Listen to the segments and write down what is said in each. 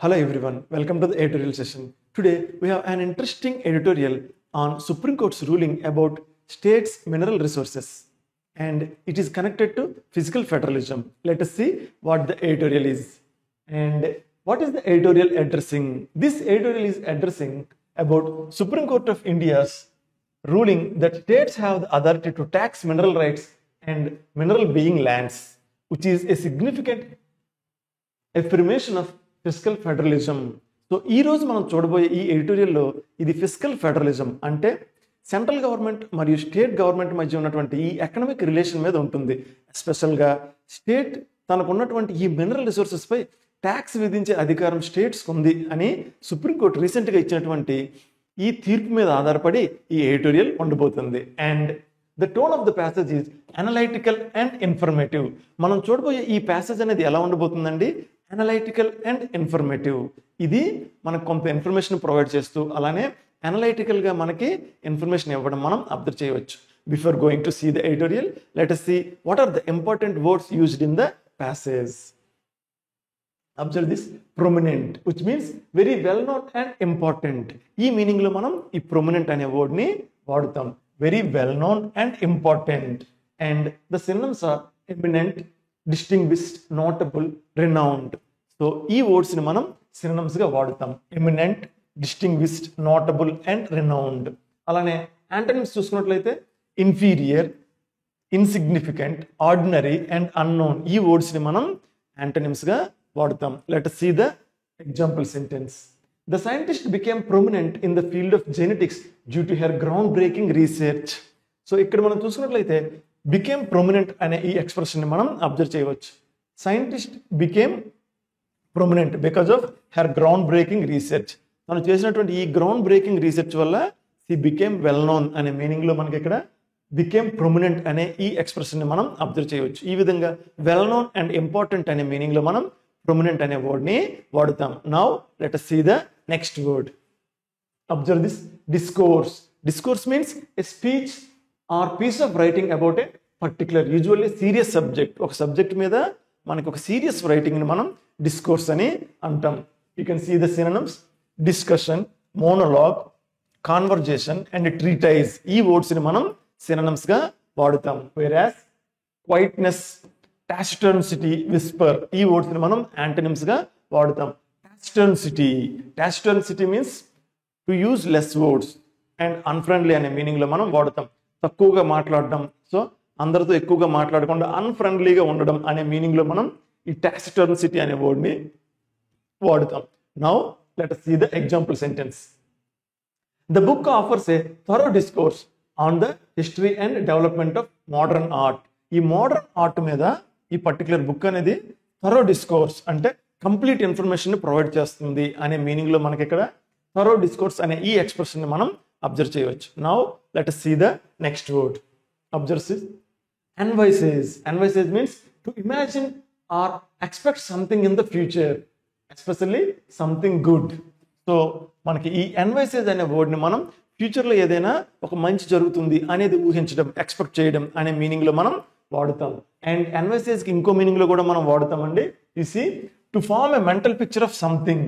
Hello everyone, welcome to the editorial session. Today we have an interesting editorial on Supreme Court's ruling about states' mineral resources, and it is connected to fiscal federalism. Let us see what the editorial is. And what is the editorial addressing? This editorial is addressing about Supreme Court of India's ruling that states have the authority to tax mineral rights and mineral being lands, which is a significant affirmation of fiscal federalism. So ఈరోజు మనం చూడబోయే ఈ ఎడిటోరియల్లో ఇది fiscal federalism అంటే central government మరియు state government మధ్య ఉన్నటువంటి ఈ ఎకనామిక్ రిలేషన్ మీద ఉంటుంది. ఎస్పెషల్గా స్టేట్ తనకున్నటువంటి ఈ మినరల్ రిసోర్సెస్పై ట్యాక్స్ విధించే అధికారం స్టేట్స్కి ఉంది అని సుప్రీంకోర్టు రీసెంట్గా ఇచ్చినటువంటి ఈ తీర్పు మీద ఆధారపడి ఈ ఎడిటోరియల్ ఉండబోతుంది. And the tone of the passage is analytical and informative. మనం చూడబోయే ఈ ప్యాసేజ్ అనేది ఎలా ఉండబోతుందండి? Analytical and informative. ఇది మనకు కొంత ఇన్ఫర్మేషన్ ప్రొవైడ్ చేస్తూ అలానే అనలైటికల్గా మనకి ఇన్ఫర్మేషన్ ఇవ్వడం మనం అబ్జర్వ్ చేయవచ్చు. Before going to see the editorial, let us see what are the important words used in the passage. Observe this: prominent, which means very well known and important. ఈ meaning లో మనం ఈ prominent అనే word ని వాడుతాం. Very well known and important. And the synonyms are eminent, distinguished, notable, renowned. So ఈ words ని మనం సినోనిమ్స్ గా వాడుతాం. Eminent, distinguished, notable and renowned. అలానే యాంటోనిమ్స్ చూసుకున్నట్లయితే inferior, insignificant, ordinary and unknown. ఈ వర్డ్స్ ని మనం యాంటోనిమ్స్ గా వాడుతాం. Let us see the example sentence. The scientist became prominent in the field of genetics due to her groundbreaking research. So ఇక్కడ మనం చూసుకున్నట్లయితే బికేమ్ ప్రొమినెంట్ అనే ఈ ఎక్స్ప్రెషన్ ని మనం అబ్జర్వ్ చేయవచ్చు. Scientist became prominent because of her ground breaking research. తను చేసినటువంటి ఈ గ్రౌండ్ బ్రేకింగ్ రీసెర్చ్ వల్ల షీ బికేమ్ వెల్ నోన్ అనే మీనింగ్ లో మనకి ఇక్కడ బికేమ్ ప్రొమినెంట్ అనే ఈ ఎక్స్ప్రెషన్ ని మనం అబ్జర్వ్ చేయవచ్చు. ఈ విధంగా వెల్ నోన్ అండ్ ఇంపార్టెంట్ అనే మీనింగ్ లో మనం ప్రొమినెంట్ అనే వర్డ్ ని వాడుతాం. Now let us see the next word. Observe this: discourse. Discourse means a speech or piece of writing about a particular, usually serious subject. ఒక subject మీద మనకి ఒక సీరియస్ రైటింగ్ ని మనం డిస్కోర్స్ అని అంటాం. You can see the synonyms: discussion, monologue, conversation and treatise. ఈ words ని మనం సినోనిమ్స్ గా వాడుతాం. Whereas quietness, taciturnity, whisper. ఈ వర్డ్స్ ని మనం యాంటోనిమ్స్ గా వాడుతాం. Taciturnity. Taciturnity means to use less words and unfriendly అనే మీనింగ్ లో మనం వాడుతాం. తక్కువగా మాట్లాడడం, సో అందరితో ఎక్కువగా మాట్లాడకుండా అన్ఫ్రెండ్లీగా ఉండడం అనే మీనింగ్ లో మనం ఈ టాసిటర్నిటీ అనే వర్డ్ ని వాడుతాం. Now let us see the example sentence. The book offers a thorough discourse on the history and development of modern art. ఈ మోడర్న్ ఆర్ట్ మీద ఈ పర్టికులర్ బుక్ అనేది థరో డిస్కోర్స్ అంటే కంప్లీట్ ఇన్ఫర్మేషన్ ని ప్రొవైడ్ చేస్తుంది అనే మీనింగ్ లో మనకి ఇక్కడ థరో డిస్కోర్స్ అనే ఈ ఎక్స్ప్రెషన్ ని మనం అబ్జర్వ్ చేయవచ్చు. Now let us see the next word. Observe this: envisage. Envisage means to imagine or expect something in the future, especially something good. So మనకి ఈ envisage అనే వర్డ్ ని మనం ఫ్యూచర్ లో ఏదైనా ఒక మంచి జరుగుతుంది అనేది ఊహించడం, ఎక్స్పెక్ట్ చేయడం అనే మీనింగ్ లో మనం వాడుతాం. అండ్ envisage కి ఇంకో మీనింగ్ లో కూడా మనం వాడుతామండి. You see to form a mental picture of something,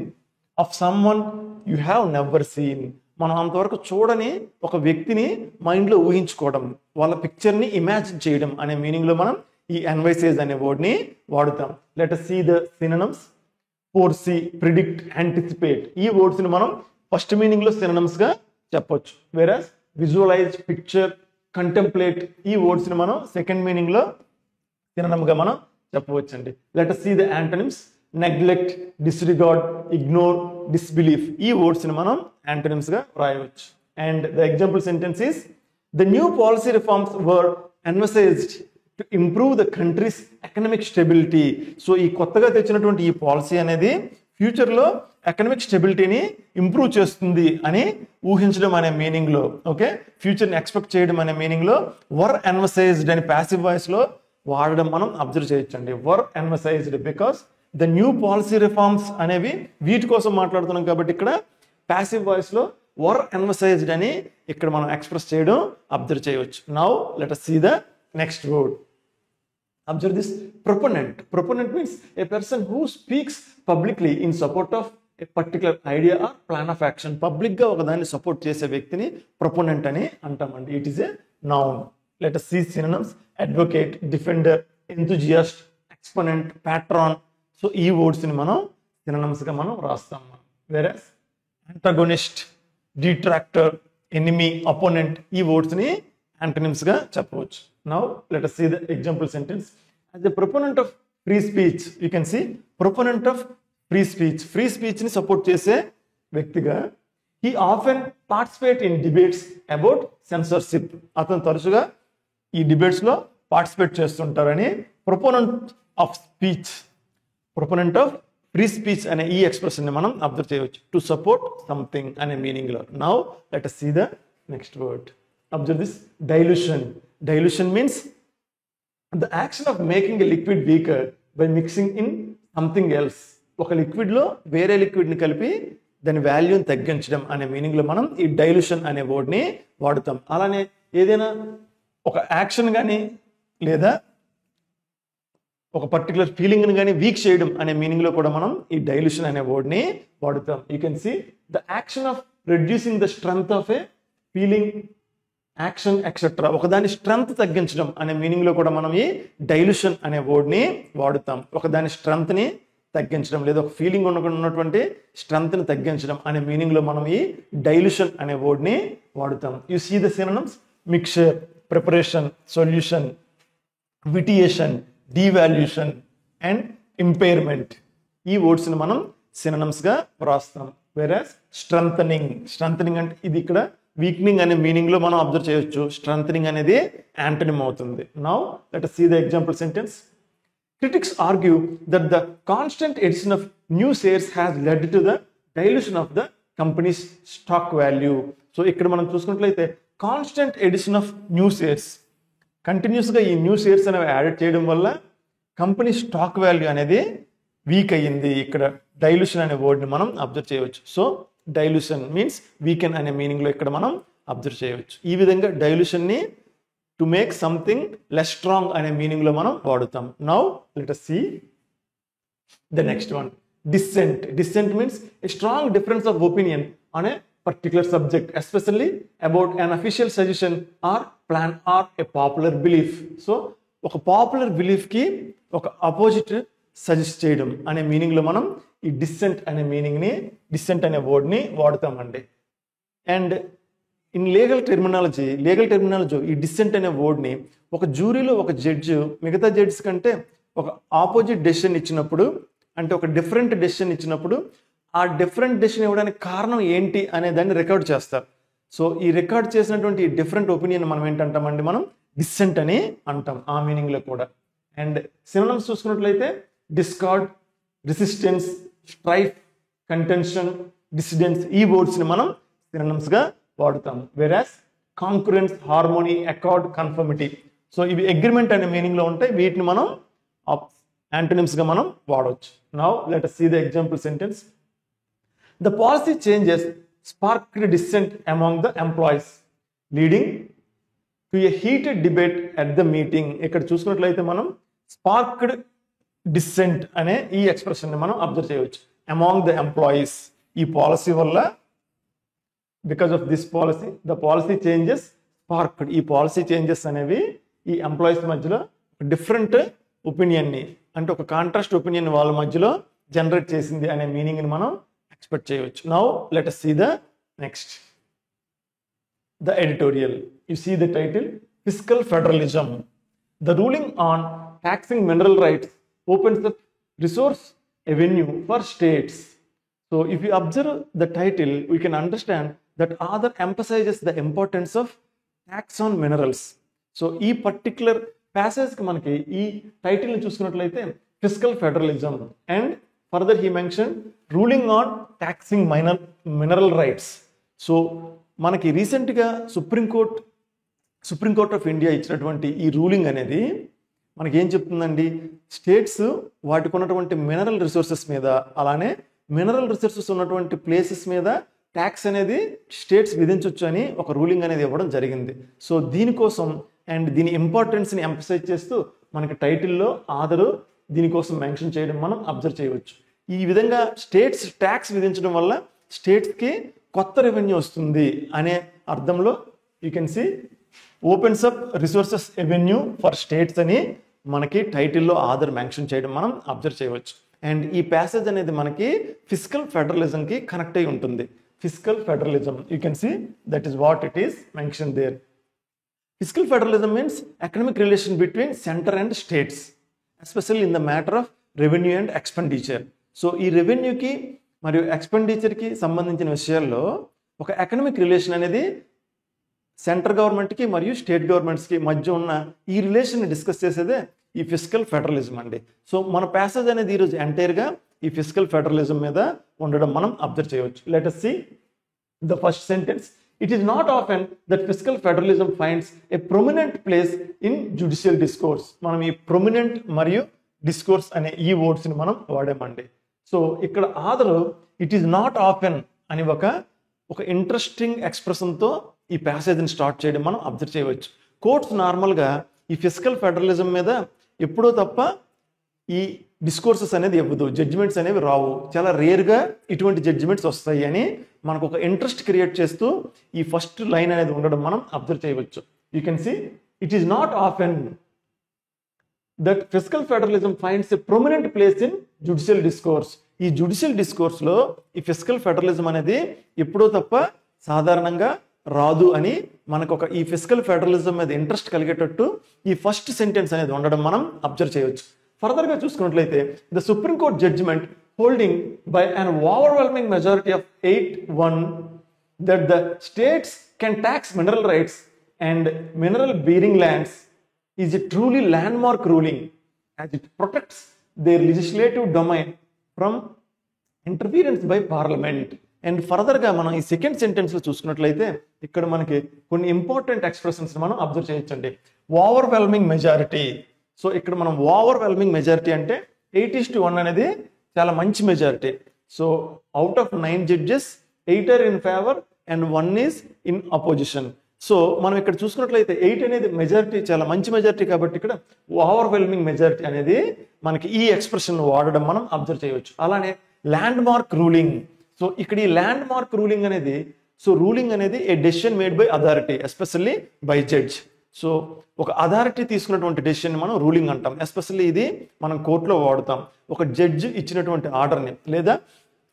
of someone you have never seen. మనం అంతవరకు చూడని ఒక వ్యక్తిని మైండ్ లో ఊహించుకోవడం, వాళ్ళ పిక్చర్ ని ఇమాజిన్ చేయడం అనే మీనింగ్ లో మనం ఈ ఎన్వైసేజ్ అనే వర్డ్ ని వాడుతాం. Let us see the synonyms: foresee, predict, anticipate. ఈ వర్డ్స్ ని మనం ఫస్ట్ మీనింగ్ లో సినోనిమ్స్ గా చెప్పొచ్చు. వేరస్ విజువలైజ్, పిక్చర్, కంటెంప్లేట్ ఈ వర్డ్స్ ని మనం సెకండ్ మీనింగ్ లో సినోనిమ్ గా మనం చెప్పవచ్చు అండి. Let us see the antonyms: neglect, disregard, ignore, disbelief. ఈ వర్డ్స్ ని మనం యాంటోనిమ్స్ గా రాయవచ్చు. And the example sentence is: the new policy reforms were envisaged to improve the country's economic stability. So ఈ కొత్తగా తెచ్చినటువంటి ఈ పాలసీ అనేది ఫ్యూచర్ లో ఎకనామిక్ స్టెబిలిటీని ఇంప్రూవ్ చేస్తుంది అని ఊహించడం అనే మీనింగ్ లో, ఓకే, ఫ్యూచర్ ని ఎక్స్పెక్ట్ చేయడం అనే మీనింగ్ లో వర్ ఎన్వసైజ్డ్ అని ప్యాసివ్ వాయిస్ లో వాడడం మనం అబ్జర్వ్ చేయొచ్చండి. Were envisaged because the new policy reforms అనేవి వీటి కోసం మాట్లాడుతున్నాం కాబట్టి ఇక్కడ ప్యాసివ్ వాయిస్ లో వర్ ఎన్వసైజ్డ్ అని ఇక్కడ మనం ఎక్స్ప్రెస్ చేయడం అబ్జర్వ్ చేయవచ్చు. Now let us see the next word. Observe this: proponent. Proponent means a person who speaks publicly in support of a particular idea or plan of action. పబ్లిక్గా ఒకదాన్ని support చేసే వ్యక్తిని ప్రొపోనెంట్ అని అంటామండి. It is a noun. Let us see synonyms: advocate, defender, enthusiast, exponent, patron. So ఈ వర్డ్స్ని మనం సినోనిమ్స్గా మనం రాస్తాం. Versus antagonist, detractor, enemy, opponent, ఈ వర్డ్స్ని యాంటనిమ్స్గా చెప్పవచ్చు. Now let us see the example sentence. As a proponent of free speech, you can see proponent of free speech. Free స్పీచ్ని సపోర్ట్ చేసే వ్యక్తిగా he often participate in debates about censorship. అతను తరచుగా ఈ డిబేట్స్లో పార్టిసిపేట్ చేస్తుంటారని proponent of speech, proponent of free speech అనే ఈ ఎక్స్ప్రెషన్ని మనం అబ్జర్వ్ చేయవచ్చు. టు సపోర్ట్ సంథింగ్ అనే మీనింగ్లో. Now let us see the next word. Observe this: dilution. Dilution means the action of making a liquid weaker by mixing in something else. ఒక లిక్విడ్లో వేరే లిక్విడ్ని కలిపి దాని వాల్యూని తగ్గించడం అనే మీనింగ్లో మనం ఈ డైల్యూషన్ అనే వర్డ్ని వాడుతాం. అలానే ఏదైనా ఒక యాక్షన్ కానీ లేదా ఒక పర్టికులర్ ఫీలింగ్ని కానీ వీక్ చేయడం అనే మీనింగ్లో కూడా మనం ఈ డైల్యూషన్ అనే వర్డ్ని వాడుతాం. You can see the action of reducing the strength of a feeling, action etcetera. ఒకదాని స్ట్రెంగ్త్ తగ్గించడం అనే మీనింగ్లో కూడా మనం ఈ డైల్యూషన్ అనే వర్డ్ని వాడుతాం. ఒకదాని స్ట్రెంగ్త్ని తగ్గించడం లేదా ఒక ఫీలింగ్ ఉన్నటువంటి స్ట్రెంగ్త్ని తగ్గించడం అనే మీనింగ్లో మనం ఈ డైల్యూషన్ అనే వర్డ్ని వాడుతాం. You see the synonyms: mixture, preparation, solution, vitiation, devaluation and impairment. ఈ వర్డ్స్ని మనం సినోనిమ్స్గా రాస్తాం. వేరస్ స్ట్రెంథనింగ్. స్ట్రెంథనింగ్ అంటే ఇది ఇక్కడ వీక్నింగ్ అనే మీనింగ్లో మనం అబ్జర్వ్ చేయొచ్చు. స్ట్రెంథనింగ్ అనేది యాంటనిమ్ అవుతుంది. Now let us see the example sentence. Critics argue that the constant addition of new shares has led to the dilution of the company's stock value. So ఇక్కడ మనం చూసుకున్నట్లయితే constant addition of new shares, కంటిన్యూస్గా ఈ new shares అనేవి add చేయడం వల్ల company stock value అనేది weak అయ్యింది. ఇక్కడ డైల్యూషన్ అనే వర్డ్ని మనం అబ్జర్వ్ చేయవచ్చు. సో డైల్యూషన్ మీన్స్ వీకెన్ అనే మీనింగ్లో ఇక్కడ మనం అబ్జర్వ్ చేయవచ్చు. ఈ విధంగా డైల్యూషన్ని to make something less strong అనే మీనింగ్లో మనం వాడుతాం. Now let us see the next one. Dissent. Dissent means a strong difference of opinion on a particular subject, especially about an official suggestion or plan or a popular belief. So ఒక popular బిలీఫ్కి ఒక opposite suggest చేయడం అనే మీనింగ్లో మనం ఈ dissent అనే మీనింగ్ని, dissent అనే వర్డ్ని వాడుతామండి. And in legal terminology ఈ డిస్సెంట్ అనే వర్డ్ని ఒక జ్యూరీలో ఒక జడ్జి మిగతా జడ్జెస్ కంటే ఒక ఆపోజిట్ డెసిషన్ ఇచ్చినప్పుడు, అంటే ఒక డిఫరెంట్ డెసిషన్ ఇచ్చినప్పుడు ఆ డిఫరెంట్ డెసిషన్ ఇవ్వడానికి కారణం ఏంటి అనే దాన్ని రికార్డ్ చేస్తారు. సో ఈ రికార్డ్ చేసినటువంటి ఈ డిఫరెంట్ ఒపీనియన్ మనం ఏంటంటామండి, మనం డిస్సెంట్ అని అంటాం ఆ మీనింగ్లో కూడా. అండ్ సినోనిమ్స్ చూసుకున్నట్లయితే డిస్కార్డ్, రెసిస్టెన్స్, స్ట్రైఫ్, కంటెన్షన్, డిసిడెన్స్, ఈ వర్డ్స్ని మనం సినోనిమ్స్గా వాడుతాం. వెరాస్ కాంక్రురెన్స్, హార్మోనీ, అకార్డ్, కన్ఫర్మిటీ. సో ఇవి అగ్రిమెంట్ అనే మీనింగ్లో ఉంటాయి. వీటిని మనం యాంటోనిమ్స్గా మనం వాడవచ్చు. Now let us see the example sentence. The policy changes sparked dissent among the employees, leading to a heated debate at the meeting. ఇక్కడ చూసుకున్నట్లయితే మనం స్పార్క్డ్ డిస్సెంట్ అనే ఈ ఎక్స్ప్రెషన్ని మనం అబ్జర్వ్ చేయవచ్చు. అమాంగ్ ద ఎంప్లాయీస్, ఈ పాలసీ వల్ల, because of this policy the policy changes sparked. ఈ పాలసీ చేంజెస్ అనేవి ఈ ఎంప్లాయీస్ మధ్యలో డిఫరెంట్ ఒపీనియన్ని, అంటే ఒక కాంట్రాస్ట్ ఒపీనియన్ వాళ్ళ మధ్యలో జనరేట్ చేసింది అనే మీనింగ్ని మనం ఎక్స్పెక్ట్ చేయవచ్చు. Now let us see the next, the editorial. You see the title, Fiscal Federalism. The ruling on taxing mineral rights opens the resource avenue for states. So if you observe the title, we can understand that author emphasizes the importance of tax on minerals. So ఈ particular ప్యాసేజ్కి మనకి ఈ టైటిల్ని చూసుకున్నట్లయితే fiscal federalism, and further he mention ruling on taxing mineral rights. So మనకి రీసెంట్గా Supreme Court of India ఇచ్చినటువంటి ఈ ruling అనేది మనకి ఏం చెప్తుందండి, స్టేట్స్ వాటికి ఉన్నటువంటి మినరల్ రిసోర్సెస్ మీద, అలానే మినరల్ రిసోర్సెస్ ఉన్నటువంటి ప్లేసెస్ మీద ట్యాక్స్ అనేది స్టేట్స్ విధించవచ్చు అని ఒక రూలింగ్ అనేది ఇవ్వడం జరిగింది. సో దీనికోసం అండ్ దీని ఇంపార్టెన్స్ని ఎంఫసైజ్ చేస్తూ మనకి టైటిల్లో ఆథరు దీనికోసం మెన్షన్ చేయడం మనం అబ్జర్వ్ చేయవచ్చు. ఈ విధంగా స్టేట్స్ ట్యాక్స్ విధించడం వల్ల స్టేట్స్కి కొత్త రెవెన్యూ వస్తుంది అనే అర్థంలో you can see opens up resources revenue for states అని మనకి టైటిల్లో ఆధార్ మెన్షన్ చేయడం మనం అబ్జర్వ్ చేయవచ్చు. అండ్ ఈ ప్యాసేజ్ అనేది మనకి ఫిస్కల్ ఫెడరలిజంకి కనెక్ట్ అయి ఉంటుంది. Fiscal federalism, you can see that is what it is mention there. Fiscal federalism means economic relation between centre and states, especially in the matter of revenue and expenditure. So ఈ రెవెన్యూకి మరియు ఎక్స్పెండిచర్కి సంబంధించిన విషయాల్లో ఒక economic relation అనేది central గవర్నమెంట్కి మరియు state గవర్నమెంట్స్కి మధ్య ఉన్న ఈ రిలేషన్ని డిస్కస్ చేసేదే ఈ ఫిస్కల్ ఫెడరలిజం అండి. సో మన ప్యాసేజ్ అనేది ఈరోజు ఎంటైర్గా ఈ ఫిస్కల్ ఫెడరలిజం మీద ఉండడం మనం అబ్జర్వ్ చేయవచ్చు. Let us see the first sentence. It is not often that fiscal federalism finds a prominent place in judicial discourse. మనం ఈ ప్రొమినెంట్ మరియు డిస్కోర్స్ అనే ఈ వర్డ్స్ని మనం వాడామండి. సో ఇక్కడ ఆదరు ఇట్ ఈస్ నాట్ ఆఫెన్ అని ఒక ఇంట్రెస్టింగ్ ఎక్స్ప్రెషన్తో ఈ ప్యాసేజ్ని స్టార్ట్ చేయడం మనం అబ్జర్వ్ చేయవచ్చు. కోర్ట్స్ నార్మల్గా ఈ ఫిస్కల్ ఫెడరలిజం మీద ఎప్పుడో తప్ప ఈ డిస్కోర్సెస్ అనేది ఇవ్వదు, జడ్జిమెంట్స్ అనేవి రావు, చాలా రేర్గా ఇటువంటి జడ్జిమెంట్స్ వస్తాయి అని మనకు ఒక ఇంట్రెస్ట్ క్రియేట్ చేస్తూ ఈ ఫస్ట్ లైన్ అనేది ఉండడం మనం అబ్జర్వ్ చేయవచ్చు. You can see it is not often that fiscal federalism finds a prominent place in judicial discourse. ఈ జుడిషియల్ డిస్కోర్స్లో ఈ ఫిస్కల్ ఫెడరలిజం అనేది ఎప్పుడో తప్ప సాధారణంగా రాదు అని మనకు ఈ ఫిస్కల్ ఫెడరలిజం మీద ఇంట్రెస్ట్ కలిగేటట్టు ఈ ఫస్ట్ సెంటెన్స్ అనేది ఉండడం మనం అబ్జర్వ్ చేయవచ్చు. ఫర్దర్గా చూసుకున్నట్లయితే the Supreme Court judgement holding by an overwhelming majority of 8-1 that the states can tax mineral rights and mineral bearing lands is a truly landmark ruling as it protects their legislative domain from interference by parliament. And ఫర్దర్గా మనం ఈ second సెంటెన్స్లో చూసుకున్నట్లయితే ఇక్కడ మనకి కొన్ని important expressions మనం observe చేయొచ్చండి. Overwhelming majority. సో ఇక్కడ మనం ఓవర్వెల్మింగ్ మెజారిటీ అంటే 8:1 అనేది చాలా మంచి majority. So out of 9 judges 8 are in favor and 1 is in opposition. So మనం ఇక్కడ చూసుకున్నట్లయితే 8 అనేది మెజారిటీ, చాలా మంచి మెజారిటీ కాబట్టి ఇక్కడ ఓవర్వెల్మింగ్ మెజారిటీ అనేది మనకి ఈ ఎక్స్ప్రెషన్ వాడడం మనం అబ్జర్వ్ చేయవచ్చు. అలానే ల్యాండ్ మార్క్ రూలింగ్. సో ఇక్కడ ఈ ల్యాండ్ మార్క్ రూలింగ్ అనేది, సో రూలింగ్ అనేది a decision made by authority especially by judge. So ఒక అథారిటీ తీసుకున్నటువంటి డెసిషన్ మనం రూలింగ్ అంటాం. ఎస్పెషల్లీ ఇది మనం కోర్టులో వాడుతాం. ఒక జడ్జ్ ఇచ్చినటువంటి ఆర్డర్ని లేదా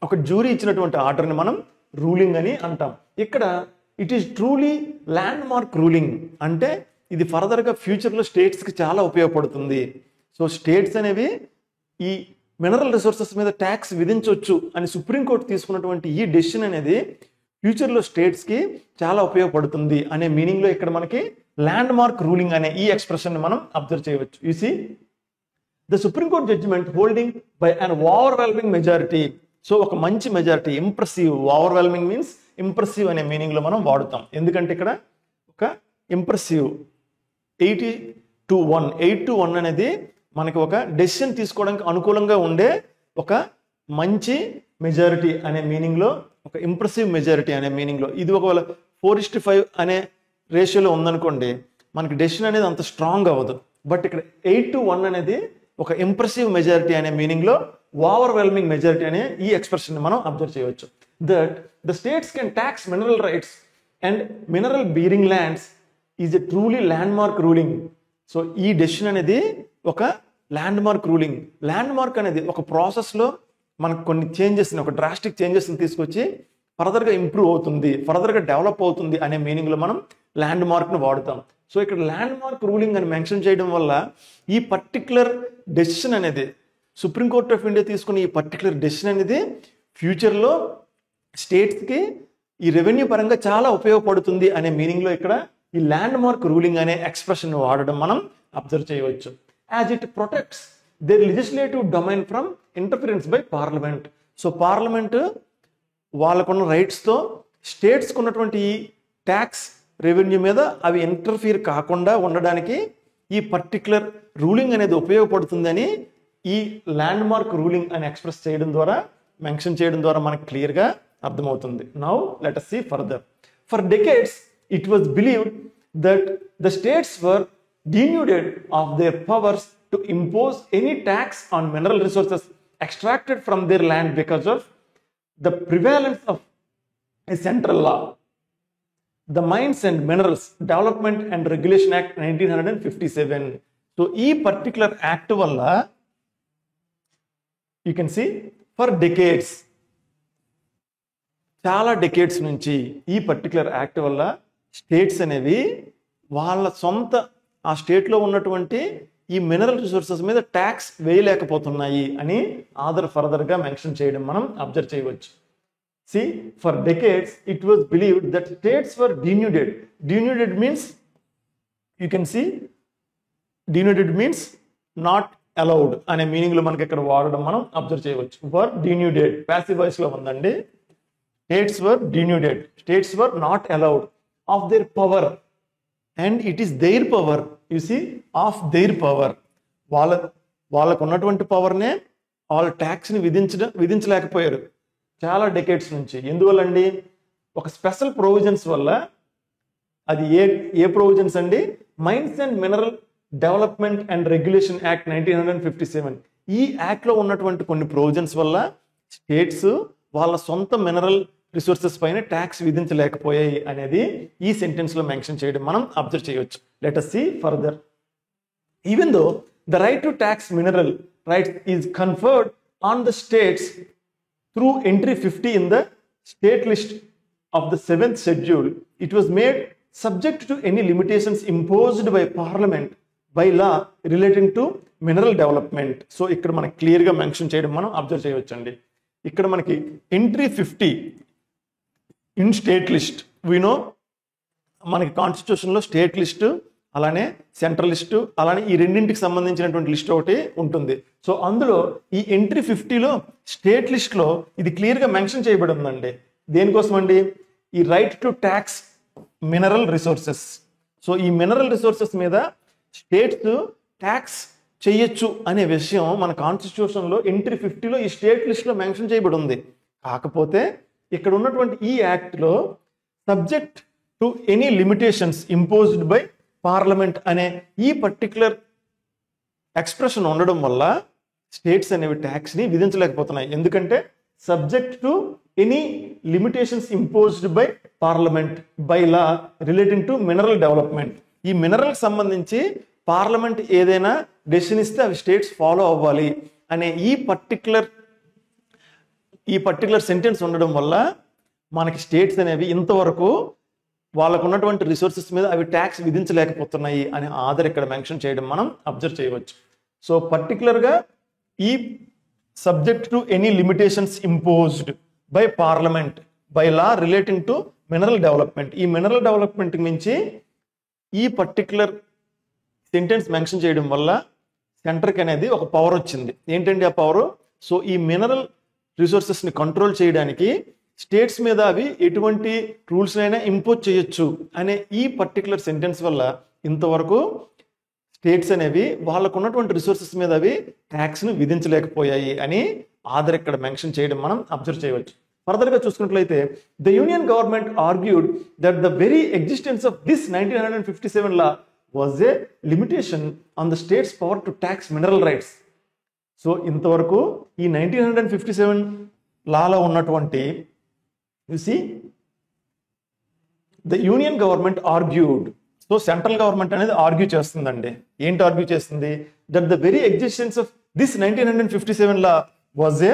ఒక జ్యూరీ ఇచ్చినటువంటి ఆర్డర్ని మనం రూలింగ్ అని అంటాం. ఇక్కడ it is truly land mark ruling అంటే ఇది ఫర్దర్గా ఫ్యూచర్లో స్టేట్స్కి చాలా ఉపయోగపడుతుంది. సో స్టేట్స్ అనేవి ఈ మినరల్ రిసోర్సెస్ మీద ట్యాక్స్ విధించవచ్చు అని సుప్రీంకోర్టు తీసుకున్నటువంటి ఈ డెసిషన్ అనేది ఫ్యూచర్లో స్టేట్స్కి చాలా ఉపయోగపడుతుంది అనే మీనింగ్లో ఇక్కడ మనకి ల్యాండ్ మార్క్ రూలింగ్ అనే ఈ ఎక్స్ప్రెషన్ మనం అబ్జర్వ్ చేయవచ్చు. You see the Supreme Court judgement holding by an overwhelming majority. So ఒక మంచి majority, impressive. Overwhelming means impressive అనే మీనింగ్లో మనం వాడుతాం. ఎందుకంటే ఇక్కడ ఒక ఇంప్రెసివ్ 8-1 అనేది మనకి ఒక డెసిషన్ తీసుకోవడానికి అనుకూలంగా ఉండే ఒక మంచి మెజారిటీ అనే మీనింగ్లో, ఒక ఇంప్రెసివ్ మెజారిటీ అనే మీనింగ్లో. ఇది ఒకవేళ 4:5 అనే రేషియోలో ఉందనుకోండి, మనకి డెసిషన్ అనేది అంత స్ట్రాంగ్ అవ్వదు. బట్ ఇక్కడ 8-1 అనేది ఒక ఇంప్రెసివ్ మెజారిటీ అనే మీనింగ్లో ఓవర్వెల్మింగ్ మెజారిటీ అనే ఈ ఎక్స్ప్రెషన్ మనం అబ్జర్వ్ చేయవచ్చు. That the states can tax mineral rights and mineral bearing lands is a truly land mark ruling. So ఈ డెసిషన్ అనేది ఒక land mark ruling. Land mark అనేది ఒక ప్రాసెస్లో మనకు కొన్ని చేంజెస్ని, ఒక డ్రాస్టిక్ చేంజెస్ని తీసుకొచ్చి ఫర్దర్గా ఇంప్రూవ్ అవుతుంది, ఫర్దర్గా డెవలప్ అవుతుంది అనే మీనింగ్లో మనం ల్యాండ్ మార్క్ను వాడుతాం. సో ఇక్కడ ల్యాండ్ మార్క్ రూలింగ్ అని మెన్షన్ చేయడం వల్ల ఈ పర్టిక్యులర్ డెసిషన్ అనేది, సుప్రీంకోర్ట్ ఆఫ్ ఇండియా తీసుకున్న ఈ పర్టిక్యులర్ డెసిషన్ అనేది ఫ్యూచర్లో స్టేట్స్కి ఈ రెవెన్యూ పరంగా చాలా ఉపయోగపడుతుంది అనే మీనింగ్లో ఇక్కడ ఈ ల్యాండ్ మార్క్ రూలింగ్ అనే ఎక్స్ప్రెషన్ వాడడం మనం అబ్జర్వ్ చేయవచ్చు. As it protects their legislative domain from interference by parliament. So parliament వాళ్ళకున్న రైట్స్తో స్టేట్స్కి ఉన్నటువంటి ఈ ట్యాక్స్ రెవెన్యూ మీద అవి ఇంటర్ఫియర్ కాకుండా ఉండడానికి ఈ పర్టిక్యులర్ రూలింగ్ అనేది ఉపయోగపడుతుందని ఈ ల్యాండ్ మార్క్ రూలింగ్ అని ఎక్స్ప్రెస్ చేయడం ద్వారా, మెన్షన్ చేయడం ద్వారా మనకు క్లియర్గా అర్థమవుతుంది. Now let us see further. For decades it was believed that the states were denuded of their powers to impose any tax on mineral resources extracted from their land because of the prevalence of a central law, the Mines and Minerals Development and Regulation Act 1957. So ఈ particular act వల్ల you can see for decades, చాలా decades నుంచి ఈ particular act వల్ల states అనేవి వాళ్ళ సొంత ఆ స్టేట్లో ఉన్నటువంటి ఈ మినరల్ రిసోర్సెస్ మీద ట్యాక్స్ వేయలేకపోతున్నాయి అని ఫర్దర్గా మెన్షన్ చేయడం మనం అబ్జర్వ్ చేయవచ్చు. See, for decades, it was believed that states were denuded. Denuded means, you can see, denuded means not allowed అనే మీనింగ్లో మనకి ఇక్కడ వాడడం మనం అబ్జర్వ్ చేయవచ్చు. Were denuded, passive voice లో ఉందండి. States were denuded. States were not allowed of their power. And it is their power, you see, of their power. వాళ్ళకు ఉన్నటువంటి పవర్నే వాళ్ళు ట్యాక్స్ని విధించలేకపోయారు చాలా డెకేడ్స్ నుంచి. ఎందువల్ల అండి? ఒక స్పెషల్ ప్రొవిజన్స్ వల్ల. అది ఏ ప్రొవిజన్స్ అండి? Mines and mineral development and regulation act 1957. ఈ యాక్ట్లో ఉన్నటువంటి కొన్ని ప్రొవిజన్స్ వల్ల స్టేట్స్ వాళ్ళ సొంత మినరల్ రిసోర్సెస్ పైన ట్యాక్స్ విధించలేకపోయాయి అనేది ఈ సెంటెన్స్లో మెన్షన్ చేయడం మనం అబ్జర్వ్ చేయవచ్చు. Let us see further. Even though the right to tax mineral rights is conferred on the states through entry 50 in the state list of the 7th schedule, it was made subject to any limitations imposed by parliament by law relating to mineral development. So ఇక్కడ మనకి క్లియర్గా mention చేయడం మనం observe చేయవచ్చండి. ఇక్కడ మనకి entry 50 in state list, వీనో మనకి కాన్స్టిట్యూషన్లో state list అలానే సెంట్రల్ లిస్టు అలానే ఈ రెండింటికి సంబంధించినటువంటి లిస్ట్ ఒకటి ఉంటుంది. సో అందులో ఈ ఎంట్రీ 50లో స్టేట్ లిస్ట్లో ఇది క్లియర్గా మెన్షన్ చేయబడి ఉందండి. దేనికోసం అండి? ఈ right to tax mineral resources. So ఈ మినరల్ రిసోర్సెస్ మీద స్టేట్స్ ట్యాక్స్ చేయొచ్చు అనే విషయం మన కాన్స్టిట్యూషన్లో ఎంట్రీ 50లో ఈ స్టేట్ లిస్ట్లో మెన్షన్ చేయబడి ఉంది. కాకపోతే ఇక్కడ ఉన్నటువంటి ఈ యాక్ట్లో subject to any limitations imposed by parliament అనే ఈ పర్టికులర్ ఎక్స్ప్రెషన్ ఉండడం వల్ల స్టేట్స్ అనేవి ట్యాక్స్ని విధించలేకపోతున్నాయి. ఎందుకంటే subject to any limitations imposed by parliament by law relating to mineral development. ఈ మినరల్కి సంబంధించి పార్లమెంట్ ఏదైనా డెసిషన్ ఇస్తే అవి స్టేట్స్ ఫాలో అవ్వాలి అనే ఈ పర్టికులర్ సెంటెన్స్ ఉండడం వల్ల మనకి స్టేట్స్ అనేవి ఇంతవరకు వాళ్ళకు ఉన్నటువంటి రిసోర్సెస్ మీద అవి ట్యాక్స్ విధించలేకపోతున్నాయి అనే ఇక్కడ మెన్షన్ చేయడం మనం అబ్జర్వ్ చేయవచ్చు. సో పర్టికులర్గా ఈ subject to any limitations imposed by parliament by law relating to mineral development. ఈ మినరల్ డెవలప్మెంట్ మించి ఈ పర్టికులర్ సెంటెన్స్ మెన్షన్ చేయడం వల్ల సెంటర్కి అనేది ఒక పవర్ వచ్చింది. ఏంటండి ఆ పవర్? సో ఈ మినరల్ రిసోర్సెస్ని కంట్రోల్ చేయడానికి స్టేట్స్ మీద అవి ఎటువంటి రూల్స్ అయినా ఇంపోజ్ చేయొచ్చు అనే ఈ పర్టికులర్ సెంటెన్స్ వల్ల ఇంతవరకు స్టేట్స్ అనేవి వాళ్ళకు ఉన్నటువంటి రిసోర్సెస్ మీద అవి ట్యాక్స్ను విధించలేకపోయాయి అని ఇక్కడ మెన్షన్ చేయడం మనం అబ్జర్వ్ చేయవచ్చు. ఫర్దర్గా చూసుకున్నట్లయితే the union government argued that the very existence of this 1957 law was a limitation on the state's power to tax mineral rights. So ఇంతవరకు ఈ 1957 లాలో ఉన్నటువంటి the union government argued. So central government అనేది argue చేస్తుందండి. ఏంటి argue చేస్తుంది? That the very existence of this 1957 law was a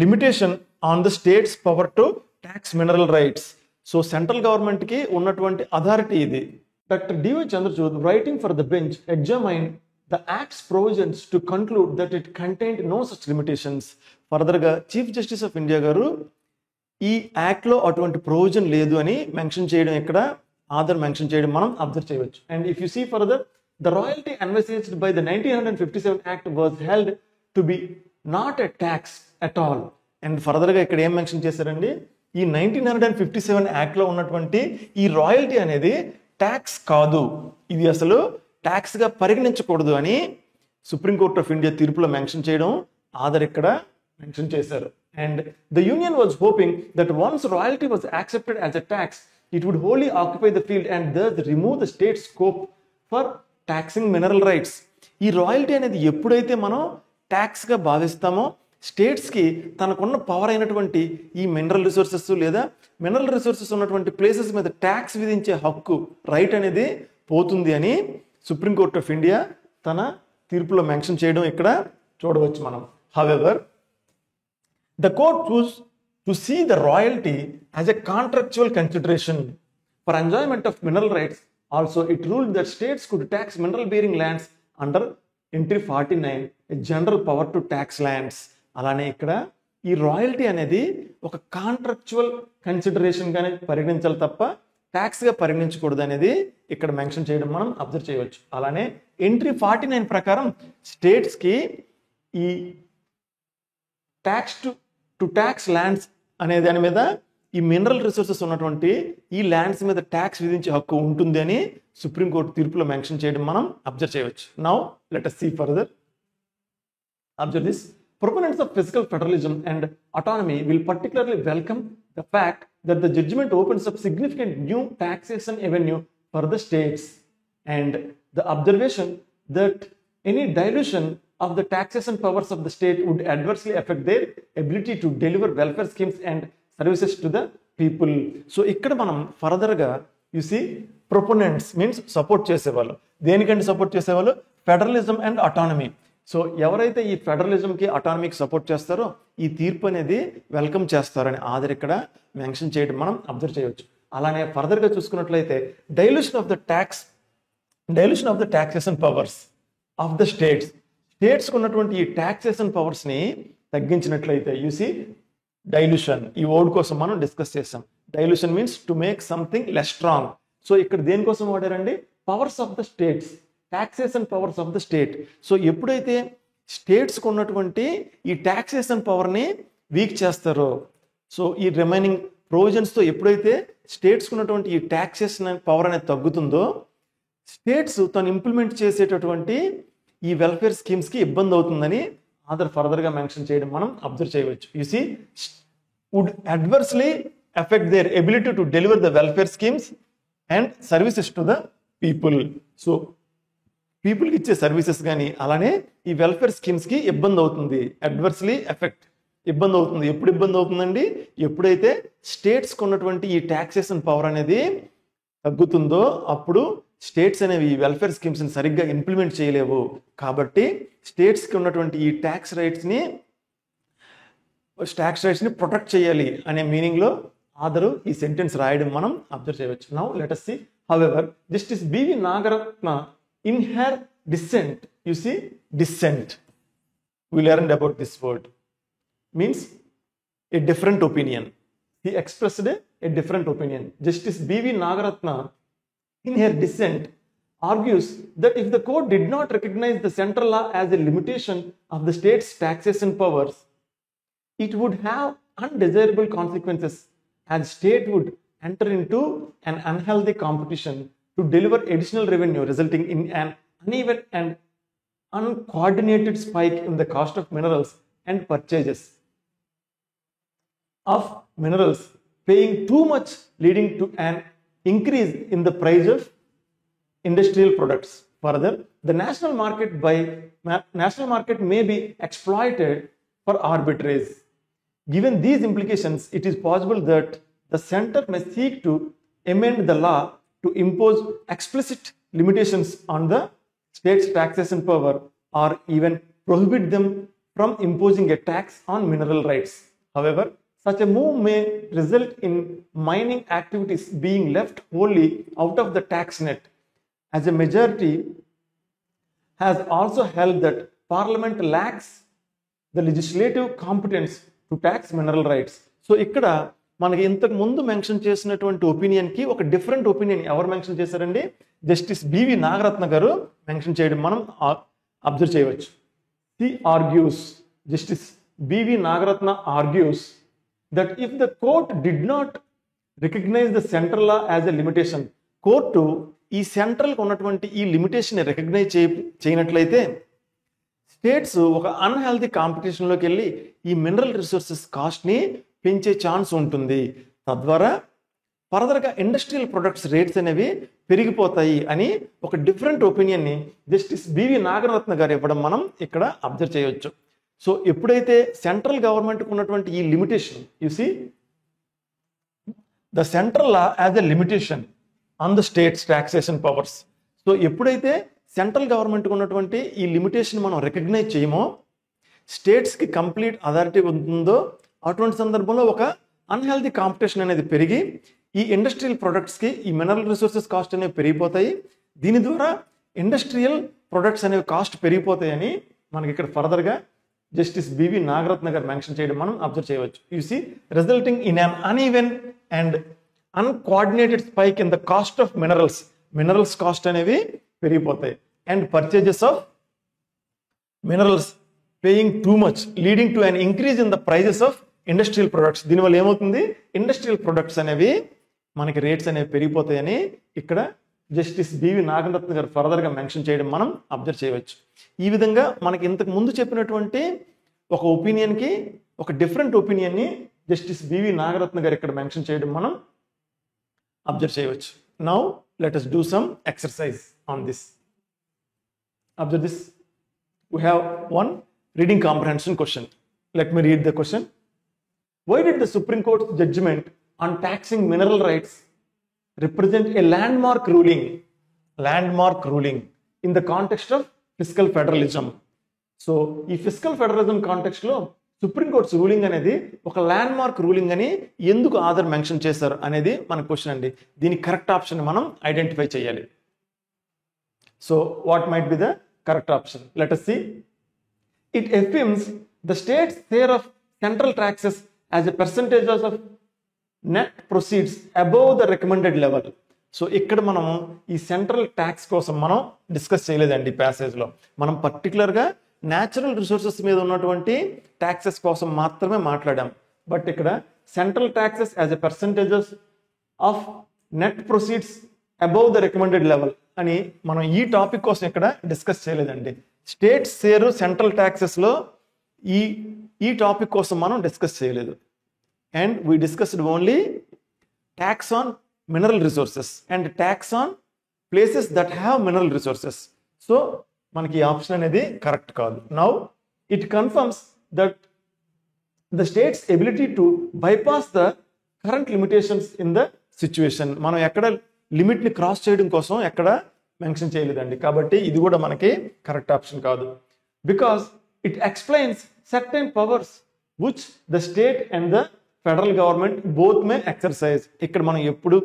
limitation on the state's power to tax mineral rights. So central గవర్నమెంట్కి ఉన్నటువంటి authority ఇది. Dr. D.Y. Chandrachud, writing for the bench, examined the Act's provisions to conclude that it contained no such limitations. ఫర్దర్గా chief justice of India గారు ఈ యాక్ట్లో అటువంటి provision లేదు అని మెన్షన్ చేయడం ఇక్కడ మెన్షన్ చేయడం మనం అబ్జర్వ్ చేయవచ్చు. And if you see further, the royalty envisaged by the 1957 act was held to be not a tax at all. And ఫర్దర్గా ఇక్కడ ఏం మెన్షన్ చేశారండి? ఈ 1957 యాక్ట్లో ఉన్నటువంటి ఈ రాయల్టీ అనేది ట్యాక్స్ కాదు, ఇది అసలు ట్యాక్స్గా పరిగణించకూడదు అని సుప్రీంకోర్ట్ ఆఫ్ ఇండియా తీర్పులో మెన్షన్ చేయడం ఇక్కడ మెన్షన్ చేశారు. And the union was hoping that once royalty was accepted as a tax, it would wholly occupy the field and thus remove the state scope for taxing mineral rights. ఈ royalty అనేది ఎప్పుడైతే మనం ట్యాక్స్గా భావిస్తామో స్టేట్స్కి తనకున్న power అయినటువంటి ఈ mineral resources లేదా మినరల్ రిసోర్సెస్ ఉన్నటువంటి ప్లేసెస్ మీద ట్యాక్స్ విధించే హక్కు రైట్ అనేది పోతుంది అని సుప్రీంకోర్ట్ ఆఫ్ ఇండియా తన తీర్పులో మెన్షన్ చేయడం ఇక్కడ చూడవచ్చు మనం. However the court chose to see the royalty as a contractual consideration for enjoyment of mineral rights. Also, it ruled that states could tax mineral-bearing lands under Entry 49, a general power to tax lands. అలానే ఇక్కడ ఈ royalty అనేది ఒక contractual consideration గానే పరిగణించాలి తప్ప tax గా పరిగణించకూడదు అనేది ఇక్కడ మెన్షన్ చేయడం మనం అబ్జర్వ్ చేయవచ్చు. అలానే ఎంట్రీ 49 ప్రకారం స్టేట్స్ కి ఈ ట్యాక్స్ టు ట్యాక్స్ ల్యాండ్స్ అనే దాని మీద ఈ మినరల్ రిసోర్సెస్ ఉన్నటువంటి ఈ ల్యాండ్స్ మీద ట్యాక్స్ విధించే హక్కు ఉంటుంది అని సుప్రీంకోర్టు తీర్పులో మెన్షన్ చేయడం మనం అబ్జర్వ్ చేయవచ్చు. Now let us see further. Observe this. Proponents of fiscal federalism and autonomy will particularly welcome the fact that the judgment opens up significant new taxation avenue for the states, and the observation that any dilution of the taxation powers of the state would adversely affect their ability to deliver welfare schemes and services to the people. So ఇక్కడ మనం further గా you see ప్రొపోనెంట్స్ means support చేసేవాళ్ళు. దేనికంటే support చేసేవాళ్ళు? Federalism and autonomy. So ఎవరైతే ఈ ఫెడరలిజంకి అటానమీకి support చేస్తారో ఈ తీర్పు అనేది వెల్కమ్ చేస్తారని ఆధార్ ఇక్కడ మెన్షన్ చేయడం మనం అబ్జర్వ్ చేయవచ్చు. అలానే ఫర్దర్గా చూసుకున్నట్లయితే dilution of the taxation powers of the స్టేట్స్కి ఉన్నటువంటి ఈ టాక్సేషన్ పవర్స్ని తగ్గించినట్లయితే యూసి డైల్యూషన్ ఈ వర్డ్ కోసం మనం డిస్కస్ చేసాం. Dilution means to make something less strong. So ఇక్కడ దేనికోసం వాడారండి? Powers of the states, taxation powers of the state. So ఎప్పుడైతే స్టేట్స్కి ఉన్నటువంటి ఈ టాక్సేషన్ పవర్ని వీక్ చేస్తారో, సో ఈ రిమైనింగ్ ప్రొవిజన్స్తో ఎప్పుడైతే స్టేట్స్కి ఉన్నటువంటి ఈ టాక్సేషన్ పవర్ అనేది తగ్గుతుందో స్టేట్స్ తను ఇంప్లిమెంట్ చేసేటటువంటి ఈ వెల్ఫేర్ స్కీమ్స్కి ఇబ్బంది అవుతుందని ఆధార్ ఫర్దర్గా మెన్షన్ చేయడం మనం అబ్జర్వ్ చేయవచ్చు. You see would adversely affect their ability to deliver the welfare schemes and services to the people. So పీపుల్కి ఇచ్చే సర్వీసెస్ కానీ అలానే ఈ వెల్ఫేర్ స్కీమ్స్కి ఇబ్బంది అవుతుంది. అడ్వర్స్లీ ఎఫెక్ట్ ఇబ్బంది అవుతుంది. ఎప్పుడు ఇబ్బంది అవుతుందండి? ఎప్పుడైతే స్టేట్స్కి ఉన్నటువంటి ఈ టాక్సేషన్ పవర్ అనేది తగ్గుతుందో అప్పుడు స్టేట్స్ అనేవి ఈ వెల్ఫేర్ స్కీమ్స్ని సరిగ్గా ఇంప్లిమెంట్ చేయలేవు. కాబట్టి స్టేట్స్కి ఉన్నటువంటి ఈ ట్యాక్స్ రైట్స్ని ప్రొటెక్ట్ చేయాలి అనే మీనింగ్లో ఆధారు ఈ సెంటెన్స్ రాయడం మనం అబ్జర్వ్ చేయవచ్చు. Now let us see. However, Justice B.V. Nagaratna in her dissent, you see dissent, we learned about this word, means a different opinion. He expressed a different opinion. Justice B.V. Nagaratna in her dissent argues that if the court did not recognize the central law as a limitation of the state's taxation powers, it would have undesirable consequences as state would enter into an unhealthy competition to deliver additional revenue, resulting in an uneven and uncoordinated spike in the cost of minerals and purchases of minerals, paying too much, leading to an increase in the price of industrial products. Further, the national market may be exploited for arbitrage. Given these implications, it is possible that the center may seek to amend the law to impose explicit limitations on the state's taxation power or even prohibit them from imposing a tax on mineral rights. However, such a move may result in mining activities being left wholly out of the tax net, as a majority has also held that Parliament lacks the legislative competence to tax mineral rights. So, ఇక్కడ మనకి ఇంతకు ముందు mention చేసినటువంటి ఒపీనియన్కి ఒక different opinion ఎవరు mention చేశారండి? Justice BV Nagarathna గారు మెన్షన్ చేయడం మనం అబ్జర్వ్ చేయవచ్చు. Justice BV Nagarathna argues that if the court did not recognise the central law as a limitation, court ఈ సెంట్రల్కి ఉన్నటువంటి ఈ లిమిటేషన్ రికగ్నైజ్ చేయనట్లయితే స్టేట్స్ ఒక అన్హెల్తీ కాంపిటీషన్లోకి వెళ్ళి ఈ మినరల్ రిసోర్సెస్ కాస్ట్ని పెంచే ఛాన్స్ ఉంటుంది. తద్వారా ఫర్దర్గా ఇండస్ట్రియల్ ప్రొడక్ట్స్ రేట్స్ అనేవి పెరిగిపోతాయి అని ఒక డిఫరెంట్ ఒపీనియన్ని జస్టిస్ బివి నాగరత్న గారు ఇవ్వడం మనం ఇక్కడ అబ్జర్వ్ చేయవచ్చు. సో ఎప్పుడైతే సెంట్రల్ గవర్నమెంట్కి ఉన్నటువంటి ఈ limitation, you see the central law as a limitation on the states taxation powers. So ఎప్పుడైతే సెంట్రల్ గవర్నమెంట్కి ఉన్నటువంటి ఈ లిమిటేషన్ మనం రికగ్నైజ్ చేయమో, స్టేట్స్కి కంప్లీట్ అథారిటీ ఉంటుందో, అటువంటి సందర్భంలో ఒక అన్హెల్దీ కాంపిటీషన్ అనేది పెరిగి ఈ ఇండస్ట్రియల్ ప్రొడక్ట్స్కి ఈ మినరల్ రిసోర్సెస్ కాస్ట్ అనేవి పెరిగిపోతాయి. దీని ద్వారా ఇండస్ట్రియల్ ప్రొడక్ట్స్ అనేవి కాస్ట్ పెరిగిపోతాయని మనకి ఇక్కడ ఫర్దర్గా జస్టిస్ బివి నాగరత్న గారు మెన్షన్ చేయడం మనం అబ్జర్వ్ చేయవచ్చు. You see resulting in an uneven and uncoordinated spike in the cost of minerals cost అనేవి పెరిగిపోతాయి. And purchases of minerals paying too much leading to an increase in the prices of industrial products. దీనివల్ల ఏమవుతుంది, industrial products అనేవి మనకి rates అనేవి పెరిగిపోతాయని ఇక్కడ justice BV Nagarathna గారు ఫర్దర్గా మెన్షన్ చేయడం మనం అబ్జర్వ్ చేయవచ్చు. ఈ విధంగా మనకి ఇంతకు ముందు చెప్పినటువంటి ఒక ఒపీనియన్కి ఒక డిఫరెంట్ ఒపీనియన్ని జస్టిస్ బివి నాగరత్న గారు ఇక్కడ మెన్షన్ చేయడం మనం అబ్జర్వ్ చేయవచ్చు. Now let us do some exercise on this. Observe this. We have one reading comprehension question. Let me read the question. Why did the Supreme Court's judgment on taxing mineral rights represent a landmark ruling in the context of fiscal federalism? So ఈ physical federalism context లో సుప్రీంకోర్ట్స్ ruling అనేది ఒక land mark ruling అని ఎందుకు Aadhaar mention చేశారు అనేది మన question అండి. దీని కరెక్ట్ ఆప్షన్ మనం ఐడెంటిఫై చేయాలి. So what might be the correct option? Let us see. It affirms the state's share of central taxes as a percentage of net proceeds above the recommended level. So ఇక్కడ మనం ఈ central tax కోసం మనం discuss చేయలేదండి ప్యాసేజ్లో. మనం పర్టికులర్గా natural resources మీద ఉన్నటువంటి ట్యాక్సెస్ కోసం మాత్రమే మాట్లాడాం. బట్ ఇక్కడ central taxes as a percentages of net proceeds above the recommended level అని మనం ఈ టాపిక్ కోసం ఇక్కడ డిస్కస్ చేయలేదండి. స్టేట్ షేరు సెంట్రల్ ట్యాక్సెస్లో ఈ టాపిక్ కోసం మనం డిస్కస్ చేయలేదు. And we discussed only tax on mineral resources and tax on places that have mineral resources. So మనకి ఈ ఆప్షన్ అనేది కరెక్ట్ కాదు. Now it confirms that the states ability to bypass the current limitations in the situation. మనం ఎక్కడ లిమిట్ని cross చేయడం కోసం ఎక్కడ mention చేయలేదండి. కాబట్టి ఇది కూడా మనకి కరెక్ట్ ఆప్షన్ కాదు. Because it explains certain powers which the state and the federal government both May exercise. ఇక్కడ మనం ఎప్పుడు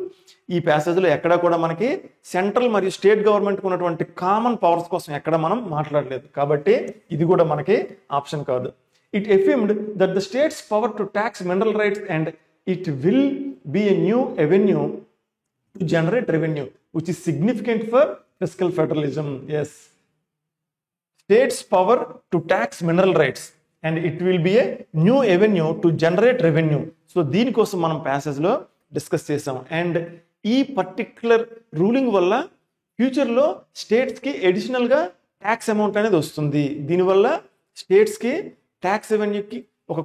ఈ ప్యాసేజ్లో ఎక్కడ కూడా మనకి సెంట్రల్ మరియు స్టేట్ గవర్నమెంట్కి ఉన్నటువంటి కామన్ పవర్స్ కోసం ఎక్కడ మనం మాట్లాడలేదు. కాబట్టి ఇది కూడా మనకి ఆప్షన్ కాదు. It affirmed that the states power to tax mineral rights and it will be a new avenue to generate revenue which is significant for fiscal federalism. Yes, states power to tax mineral rights and it will be a new avenue to generate revenue. So దీనికోసం మనం ప్యాసేజ్లో discuss చేసాం. And ఈ particular ruling వల్ల ఫ్యూచర్లో స్టేట్స్కి ఎడిషనల్గా tax amount అనేది వస్తుంది. దీనివల్ల స్టేట్స్కి ట్యాక్స్ రెవెన్యూకి ఒక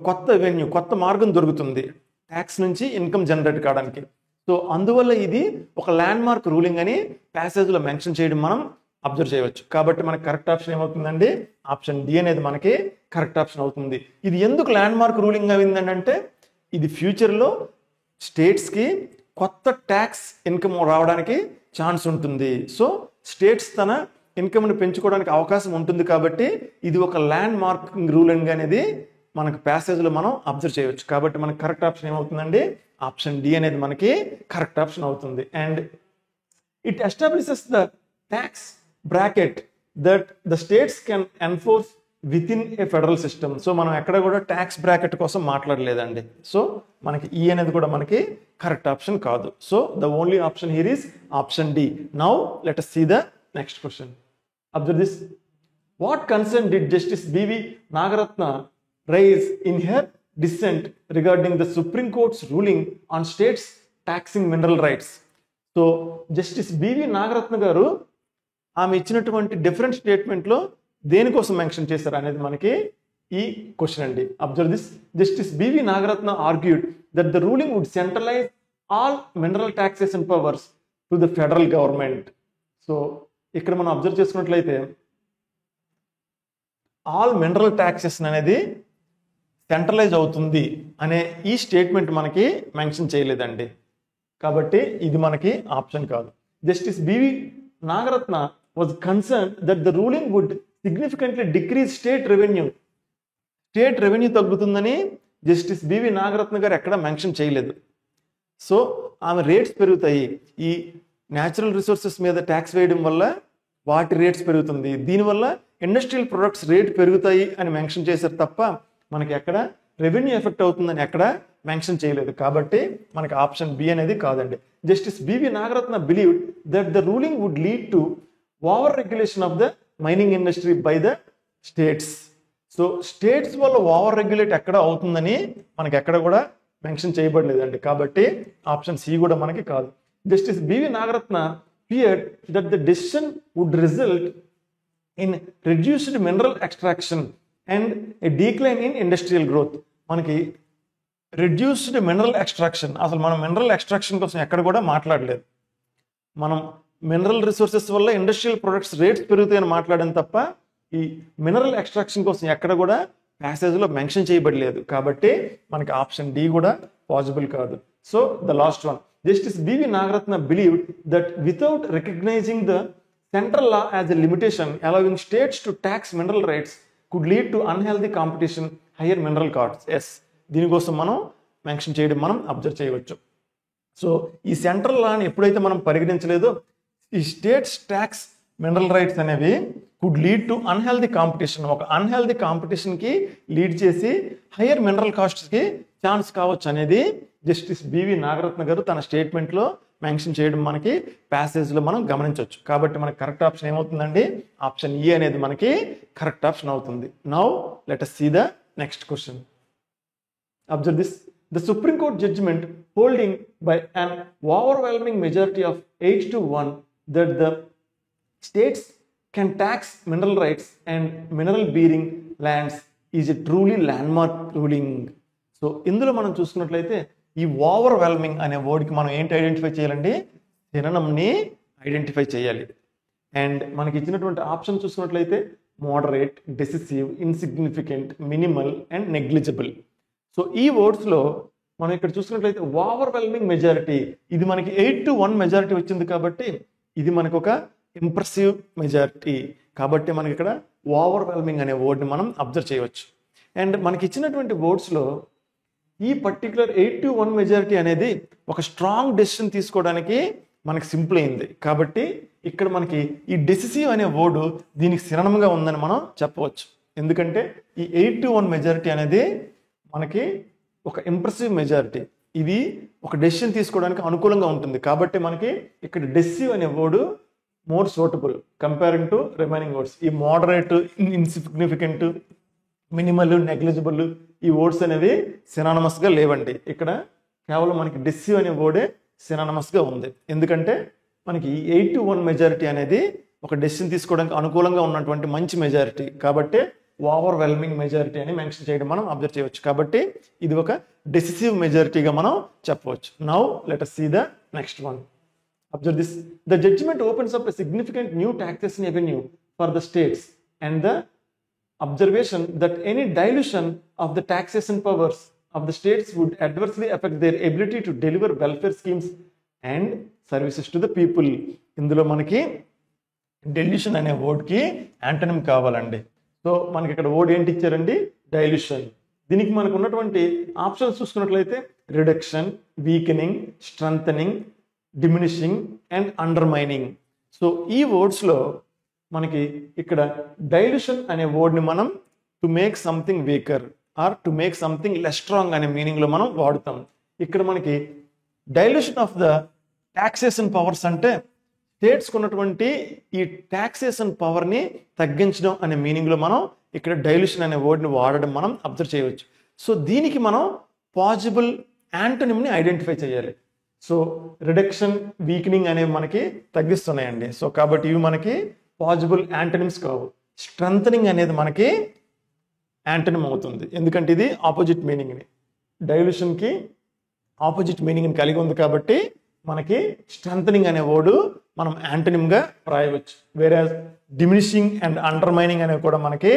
కొత్త మార్గం దొరుకుతుంది ట్యాక్స్ నుంచి ఇన్కమ్ జనరేట్ కావడానికి. సో అందువల్ల ఇది ఒక ల్యాండ్ మార్క్ రూలింగ్ అని ప్యాసేజ్లో మెన్షన్ చేయడం మనం అబ్జర్వ్ చేయవచ్చు. కాబట్టి మనకి కరెక్ట్ ఆప్షన్ ఏమవుతుందండి? ఆప్షన్ డి అనేది మనకి కరెక్ట్ ఆప్షన్ అవుతుంది. ఇది ఎందుకు ల్యాండ్ మార్క్ రూలింగ్ అయిందంటే ఇది ఫ్యూచర్లో స్టేట్స్కి కొత్త ట్యాక్స్ ఇన్కమ్ రావడానికి ఛాన్స్ ఉంటుంది. సో స్టేట్స్ తన ఇన్కమ్ని పెంచుకోవడానికి అవకాశం ఉంటుంది. కాబట్టి ఇది ఒక ల్యాండ్ మార్కింగ్ రూలింగ్ అనేది మనకు ప్యాసేజ్లో మనం అబ్జర్వ్ చేయవచ్చు. కాబట్టి మనకు కరెక్ట్ ఆప్షన్ ఏమవుతుందండి? ఆప్షన్ డి అనేది మనకి కరెక్ట్ ఆప్షన్ అవుతుంది. And it establishes the tax bracket that the states can enforce within a federal system. So మనం ఎక్కడ కూడా ట్యాక్స్ బ్రాకెట్ కోసం మాట్లాడలేదండి. సో మనకి ఈ అనేది కూడా మనకి కరెక్ట్ ఆప్షన్ కాదు. So the only option here is option D. Now let us see the next question. Observe this. What concern did Justice B.V. Nagaratna raise in her dissent regarding the Supreme Court's ruling on states taxing mineral rights? So Justice BV Nagarathna గారు ఆమె ఇచ్చినటువంటి different స్టేట్మెంట్లో దేనికోసం mention చేశారు అనేది మనకి ఈ question అండి. Observe this. Justice BV Nagarathna argued that the ruling would centralise all mineral taxation powers to the federal government. So ఇక్కడ మనం అబ్జర్వ్ చేసుకున్నట్లయితే ఆల్ మినరల్ ట్యాక్సేషన్ అనేది సెంట్రలైజ్ అవుతుంది అనే ఈ స్టేట్మెంట్ మనకి మెన్షన్ చేయలేదండి. కాబట్టి ఇది మనకి ఆప్షన్ కాదు. Justice BV Nagarathna was concern that the ruling would significantly decrease state revenue. State revenue తగ్గుతుందని జస్టిస్ బివి నాగరత్న గారు ఎక్కడ మెన్షన్ చేయలేదు. సో ఆమె రేట్స్ పెరుగుతాయి, ఈ న్యాచురల్ రిసోర్సెస్ మీద ట్యాక్స్ వేయడం వల్ల వాటి రేట్స్ పెరుగుతుంది, దీనివల్ల ఇండస్ట్రియల్ ప్రొడక్ట్స్ రేట్ పెరుగుతాయి అని మెన్షన్ చేశారు తప్ప మనకి ఎక్కడ రెవెన్యూ ఎఫెక్ట్ అవుతుందని ఎక్కడ మెన్షన్ చేయలేదు. కాబట్టి మనకి ఆప్షన్ బి అనేది కాదండి. Justice BV Nagarathna believed that the ruling would lead to over regulation of the mining industry by the states. So states వల్ల ఓవర్ రెగ్యులేట్ ఎక్కడ అవుతుందని మనకి ఎక్కడ కూడా మెన్షన్ చేయబడలేదండి. కాబట్టి ఆప్షన్ సి కూడా మనకి కాదు. Justice BV Nagarathna feared that the decision would result in reduced mineral extraction and a decline in industrial growth. మనకి రెడ్యూస్డ్ మినరల్ ఎక్స్ట్రాక్షన్, అసలు మనం మినరల్ ఎక్స్ట్రాక్షన్ కోసం ఎక్కడ కూడా మాట్లాడలేదు. మనం మినరల్ రిసోర్సెస్ వల్ల ఇండస్ట్రియల్ ప్రొడక్ట్స్ రేట్స్ పెరుగుతాయని మాట్లాడడం తప్ప ఈ మినరల్ ఎక్స్ట్రాక్షన్ కోసం ఎక్కడ కూడా ప్యాసేజ్లో మెన్షన్ చేయబడలేదు. కాబట్టి మనకి ఆప్షన్ డి కూడా పాసిబుల్ కాదు. So the last one, Justice B.V. Nagaratna believed that without recognizing the central law as a limitation, allowing states to tax mineral rights could lead to unhealthy competition, higher mineral costs. Yes, దీనికోసం మనం mention చేయడం మనం observe చేయవచ్చు. So ఈ central లాని ఎప్పుడైతే మనం పరిగణించలేదో ఈ states tax mineral rights అనేవి could lead to unhealthy competition, ఒక అన్హెల్దీ కాంపిటీషన్కి లీడ్ చేసి హయ్యర్ మినరల్ కాస్ట్స్కి ఛాన్స్ కావచ్చు అనేది జస్టిస్ బివి నాగరత్న గారు తన స్టేట్మెంట్లో మెన్షన్ చేయడం మనకి ప్యాసేజ్లో మనం గమనించవచ్చు. కాబట్టి మనకి కరెక్ట్ ఆప్షన్ ఏమవుతుందండి? ఆప్షన్ ఈ అనేది మనకి కరెక్ట్ ఆప్షన్ అవుతుంది. Now let us see the next question. Observe this. The Supreme Court judgment holding by an overwhelming majority of 8-1 that the states can tax mineral rights and mineral bearing lands is a truly landmark ruling. So ఇందులో మనం చూసుకున్నట్లయితే ఈ overwhelming అనే వర్డ్కి మనం ఏంటి identify చేయాలండి? సినోనిమ్ని identify చేయాలి. And మనకి ఇచ్చినటువంటి ఆప్షన్ చూసుకున్నట్లయితే moderate, decisive, insignificant, minimal and negligible. So ఈ వర్డ్స్లో మనం ఇక్కడ చూసుకున్నట్లయితే ఓవర్వెల్మింగ్ మెజారిటీ, ఇది మనకి 8-1 మెజారిటీ వచ్చింది కాబట్టి ఇది మనకు ఒక ఇంప్రెసివ్ మెజారిటీ. కాబట్టి మనకి ఇక్కడ ఓవర్వెల్మింగ్ అనే వర్డ్ని మనం అబ్జర్వ్ చేయవచ్చు. అండ్ మనకి ఇచ్చినటువంటి వర్డ్స్లో ఈ పర్టికులర్ 8-1 మెజారిటీ అనేది ఒక స్ట్రాంగ్ డెసిషన్ తీసుకోవడానికి మనకి సింపుల్ అయింది. కాబట్టి ఇక్కడ మనకి ఈ డెసిసివ్ అనే వర్డ్ దీనికి సినోనిమ్గా ఉందని మనం చెప్పవచ్చు. ఎందుకంటే ఈ 8-1 మెజారిటీ అనేది మనకి ఒక ఇంప్రెసివ్ మెజారిటీ, ఇది ఒక డెసిషన్ తీసుకోవడానికి అనుకూలంగా ఉంటుంది. కాబట్టి మనకి ఇక్కడ డెసిసివ్ అనే word more suitable comparing to remaining words. ఈ మోడరేట్, ఇన్సిగ్నిఫికెంట్, మినిమల్, నెగ్లిజిబుల్ ఈ వర్డ్స్ అనేవి సినానమస్గా లేవండి. ఇక్కడ కేవలం మనకి డెసిసివ్ అనే వర్డే సినానమస్గా ఉంది. ఎందుకంటే మనకి 8-1 మెజారిటీ అనేది ఒక డెసిషన్ తీసుకోవడానికి అనుకూలంగా ఉన్నటువంటి మంచి మెజారిటీ. కాబట్టి ఓవర్వెల్మింగ్ మెజారిటీ అని మెన్షన్ చేయడం మనం అబ్జర్వ్ చేయవచ్చు. కాబట్టి ఇది ఒక డెసిసివ్ మెజారిటీగా మనం చెప్పవచ్చు. Now let us see the next one. Observe this. The judgment opens up a significant new taxation avenue for the states and the observation that any dilution of the taxation powers of the states would adversely affect their ability to deliver welfare schemes and services to the people. ఇందులో మనకి delusion అనే వర్డ్కి antonym కావాలండి. So మనకి ఇక్కడ word ఏంటి ఇచ్చారండి? Dilution. దీనికి మనకు ఉన్నటువంటి ఆప్షన్స్ చూసుకున్నట్లయితే reduction, weakening, strengthening, diminishing and undermining. So ఈ వర్డ్స్లో మనకి ఇక్కడ డైల్యూషన్ అనే వర్డ్ని మనం to make something weaker or to make something less strong అనే మీనింగ్లో మనం వాడుతాం. ఇక్కడ మనకి dilution of the taxation powers అంటే స్టేట్స్కి ఉన్నటువంటి ఈ టాక్సేషన్ పవర్ని తగ్గించడం అనే మీనింగ్లో మనం ఇక్కడ డైల్యూషన్ అనే వర్డ్ని వాడడం మనం అబ్జర్వ్ చేయవచ్చు. సో దీనికి మనం పాజిబుల్ యాంటోనిమ్ని ఐడెంటిఫై చేయాలి. సో రిడక్షన్, వీకెనింగ్ అనేవి మనకి తగ్గిస్తున్నాయండి. సో కాబట్టి ఇవి మనకి పాజిబుల్ యాంటనిమ్స్ కావు. స్ట్రెంథనింగ్ అనేది మనకి యాంటనిమ్ అవుతుంది, ఎందుకంటే ఇది ఆపోజిట్ మీనింగ్ని, డైల్యూషన్కి ఆపోజిట్ మీనింగ్ని కలిగి ఉంది. కాబట్టి మనకి స్ట్రెంథనింగ్ అనే వర్డ్ మనం యాంటనిమ్గా రాయవచ్చు. వేరే డిమినిషింగ్ అండ్ అండర్మైనింగ్ అనేవి కూడా మనకి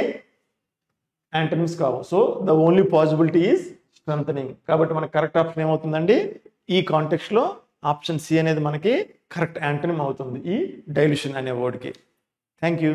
యాంటనిమ్స్ కావు. So the only possibility is strengthening. కాబట్టి మనకి కరెక్ట్ ఆప్షన్ ఏమవుతుందండి, ఈ కాంటెక్స్ట్లో ఆప్షన్ సి అనేది మనకి కరెక్ట్ యాంటనిమ్ అవుతుంది ఈ డైల్యూషన్ అనే వర్డ్కి. Thank you.